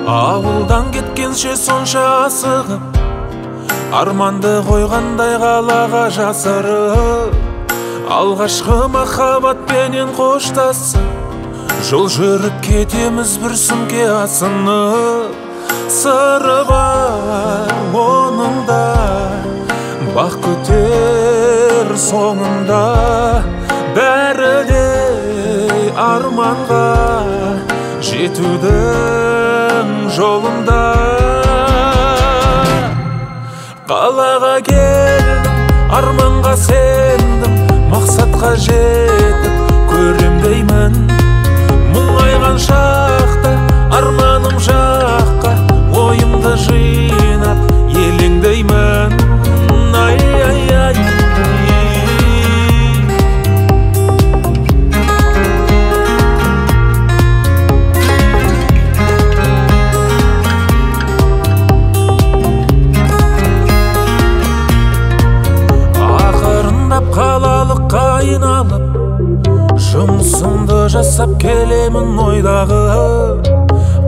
Ауылдан кеткенше сонша асығып, арманды қойғандай қалаға жасырып, алғашқы махаббатпенен қоштасып, жол жүріп кетеміз бір сүмке асынып. Сыры бар оның да, бақ күтер соңында, бәрі де арманға жетудің жолында. Қалаға келдім, арманға сендім, мақсатқа жетіп көрем деймін. Мұңайған шақта арманым жаққа, ойымды жинап елеңдеймін. Ай-ай-ай, ақырындап қалалыққа айналып, жұмысымды жасап келемін ойдағы.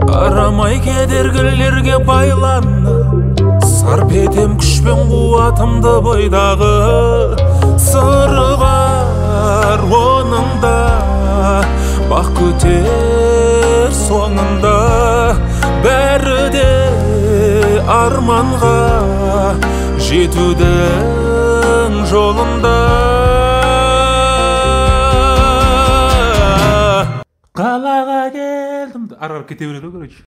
Қарамай кедергілерге байланып, сарп етем күшпен қуатымды бойдағы. Сыры бар оның да, бақ күтер соңында, бәрі де арманға жетудің жолында. Қалаға келдім, ары кете береді, короче.